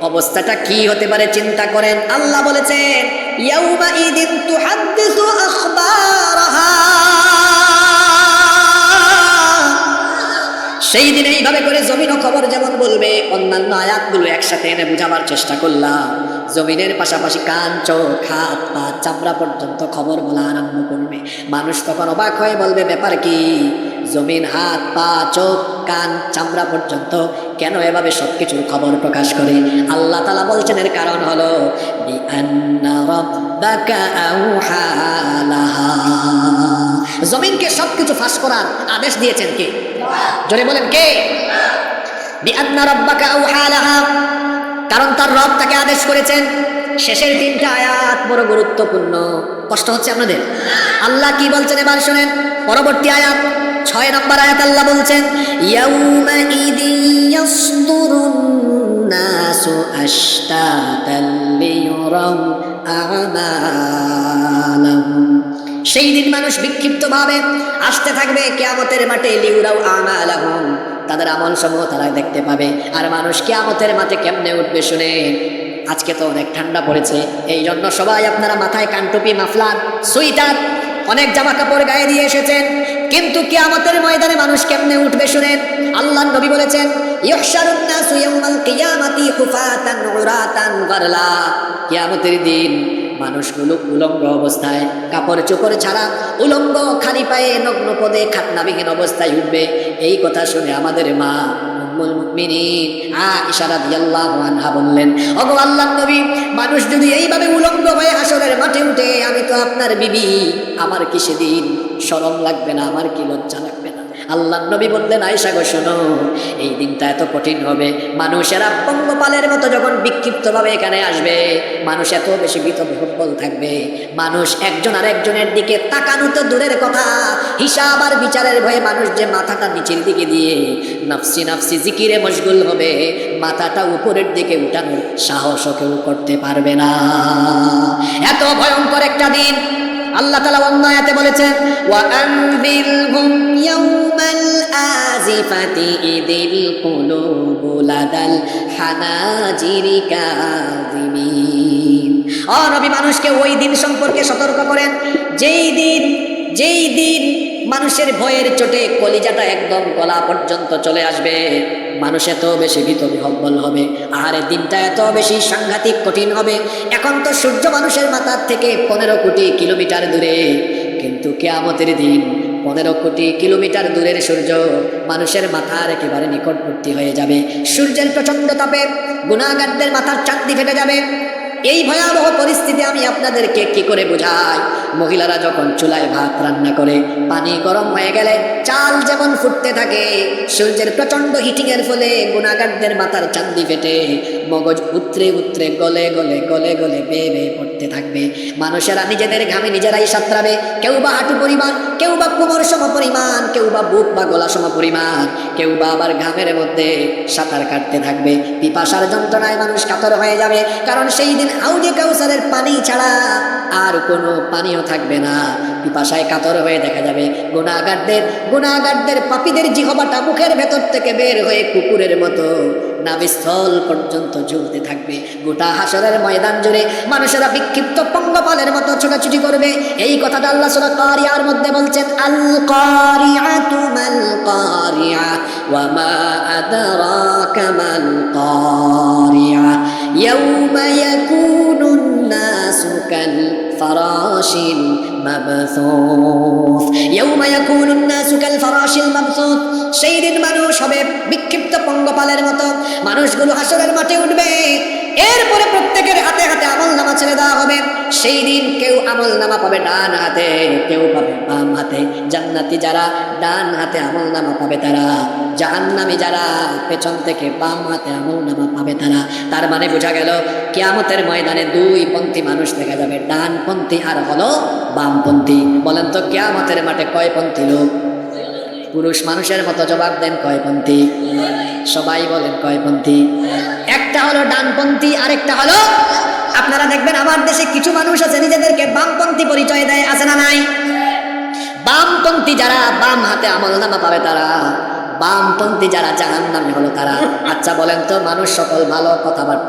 অবস্থাটা কি হতে পারে চিন্তা করেন। আল্লাহ বলেছেন ইয়াউমা ইদিন তুহাদ্দিসু আখবারাহা, সেই দিন এইভাবে করে জমিনও খবর যেমন বলবে। অন্যান্য আয়াতগুলো একসাথে এনে বুঝাবার চেষ্টা করলাম। জমিনের পাশাপাশি কান, চোখ, হাত, পা, চামড়া পর্যন্ত খবর বলা আরম্ভ করবে। মানুষ তখন অবাক হয়ে বলবে, ব্যাপার কি? জমিন, হাত, পা, চোখ, কান, চামড়া পর্যন্ত কেন এভাবে সবকিছুর খবর প্রকাশ করে? আল্লাহ তাআলা বলছেন এর কারণ হলো বিআন্না রাব্বাকা আওহা লাহা, জমিনকে সবকিছু ফাঁস করার আদেশ দিয়েছেন কে? জোরে বলেন কে? বিআন্না রাব্বাকা আওহা লাহা, কারণ তার রব তাকে আদেশ করেছেন। শেষের তিনটা আয়াত বড় গুরুত্বপূর্ণ। কষ্ট হচ্ছে আপনাদের? আল্লাহ কি বলছেন এবার শুনেন। পরবর্তী আয়াত 6 নম্বর আয়াত আল্লাহ বলছেন ইয়াউমা ইদি ইয়াসদুরুন নাসু আশতাতাল লিয়ুরাউ আমালাহুম, সেই দিন মানুষ বিক্ষিপ্তভাবে আসতে থাকবে কিয়ামতের মাঠে। লিয়ুরাউ আমালাহুম, তাদের আমল সমূহ তারা দেখতে পাবে। আর মানুষ কিয়ামতের মাঠে কেমনে উঠবে শুনেন। আজকে তো অনেক ঠান্ডা পড়েছে, এই জন্য সবাই আপনারা মাথায় কানটুপি, মাফলার, সুইটার, অনেক জামা কাপড় গায়ে দিয়ে এসেছেন। কিন্তু কিয়ামতের ময়দানে মানুষ কেমনে উঠবে শুনেন। আল্লাহর নবী বলেছেন ইহশারুন নাসু ইয়াউমাল কিয়ামাতি হুফাতান উরাতান গারলা, কিয়ামতের দিন মানুষগুলো উলঙ্গ অবস্থায়, কাপড় চোপড় ছাড়া উলঙ্গ, খালি পায়ে, নগ্ন পদে, খাতনাবিহীন অবস্থায় উঠবে। এই কথা শুনে আমাদের মা উম্মুল মুমিনিন আয়েশা রাদিয়াল্লাহু আনহা বললেন, ওগো আল্লাহর নবী, মানুষ যদি এইভাবে উলঙ্গ হয়ে হাসরের মাঠে উঠে, আমি তো আপনার বিবি, আমার কি সেদিন শরম লাগবে না? আমার কি লজ্জা লাগবে না? আল্লাহর নবী বললেন, আয়েশা গো শোনো, এই দিনটা এত কঠিন হবে। মানুষেরা পঙ্গপালের মতো যখন বিক্ষিপ্তভাবে এখানে আসবে, মানুষ এত বেশি বিহ্বল থাকবে, মানুষ একজন আর একজনের দিকে তাকানো তো দূরের কথা, হিসাব আর বিচারের ভয়ে মানুষ যে মাথাটা নিচের দিকে দিয়ে নাফসি নাফসি জিকিরে মশগুল হবে, মাথাটা উপরের দিকে উঠানোর সাহসও কেউ করতে পারবে না। এত ভয়ঙ্কর একটা দিন। আল্লাহ তাআলা অন্য আয়াতে বলেছেন ওয়া আনযিরহুম ইয়াউমাল আজিফাতি ইদিল কুলুবু লাদাল হানাজিরি কাযিমিন, ও নবী, মানুষকে ওই দিন সম্পর্কে সতর্ক করেন যেই দিন মানুষের ভয়ের চোটে কলিজাটা একদম গলা পর্যন্ত চলে আসবে। মানুষ এত বেশি বিহ্বল হবে, আর দিনটা এত বেশি সাংঘাতিক কঠিন হবে। এখন তো সূর্য মানুষের মাথার থেকে 15 কোটি কিলোমিটার দূরে, কিন্তু কিয়ামতের দিন 15 কোটি কিলোমিটার দূরের সূর্য মানুষের মাথার একেবারে নিকটবর্তী হয়ে যাবে। সূর্যের প্রচণ্ড তাপে গুনাহগারদের মাথার চাঁদি ফেটে যাবে। এই ভয়াবহ পরিস্থিতি আমি আপনাদেরকে কি করে বোঝাই? মহিলারা যখন চুলায় ভাত রান্না করে, পানি গরম হয়ে গেলে চাল যেমন ফুটতে থাকে, সূর্যের প্রচণ্ড হিটিংয়ের ফলে গুনাহগারদের মাথার চাঁদি ফেটে মগজ উতরে উতরে গলে গলে গলে গলে বেয়ে বেয়ে পড়তে থাকবে। মানুষেরা নিজেদের ঘামে নিজেরাই সাঁতরাবে, কেউ বা হাঁটু পরিমাণ, কেউ বা কোমর সম পরিমাণ, কেউ বা বুক বা গলা সম পরিমাণ, কেউ বা আবার ঘামের মধ্যে সাঁতার কাটতে থাকবে। পিপাসার যন্ত্রণায় মানুষ কাতর হয়ে যাবে, কারণ সেই দিন হাউজে কাউসারের পানি ছাড়া আর কোনো পানিও থাকবে না। পিপাসায় কাতর হয়ে দেখা যাবে গুনাহগারদের পাপীদের জিহ্বাটা মুখের ভেতর থেকে বের হয়ে কুকুরের মতো নাভিস্থল পর্যন্ত ঝুলতে থাকবে। গোটা হাসরের ময়দান জুড়ে মানুষেরা বিক্ষিপ্ত পঙ্গপালের মতো ছোটাছুটি করবে। এই কথাটা আল্লাহ সূরা কারিয়ার মধ্যে বলছেন, আল কারিআতু মাল কারিআ ওয়া মা আদরাকা মাল কারিআ ইয়াউমা ইয়াকুনুন নাসু কাল ফারাশিল মাবথুস, ইয়াউমা ইয়াকুনুন নাসু কাল ফারাশিল মাবথুস, সেই দিন মানুষ হবে বিক্ষিপ্ত পঙ্গপালের মতো। মানুষগুলো হাসরের মাঠে উঠবে, এরপরে প্রত্যেকের হাতে হাতে আমলনামা ছেড়ে দেওয়া হবে। সেই দিন কেউ আমলনামা পাবে ডান হাতে, কেউ পাবে বাম হাতে। জান্নাতি যারা ডান হাতে আমলনামা পাবে তারা, জাহান্নামী যারা পেছন থেকে বাম হাতে আমলনামা পাবে তারা। তার মানে বোঝা গেল কিয়ামতের ময়দানে 2 পন্থী মানুষ দেখা যাবে, ডানপন্থী আর হলো বামপন্থী। বলেন তো কিয়ামতের মাঠে কয় পন্থী লোক? পুরুষ মানুষের মতো জবাব দেন, কয় পন্থী? সবাই বলেন কয় পন্থী? একটা হলো ডানপন্থী, আরেকটা হলো, আপনারা দেখবেন আমার দেশে কিছু মানুষ আছে নিজেদেরকে বামপন্থী পরিচয় দেয়, আছে না নাই? বামপন্থী যারা বাম হাতে আমলনামা পাবে তারা, বামপন্থী যারা জাহান্নামী হলো তারা। আচ্ছা বলেন তো, মানুষ সকল ভালো কথাবার্তা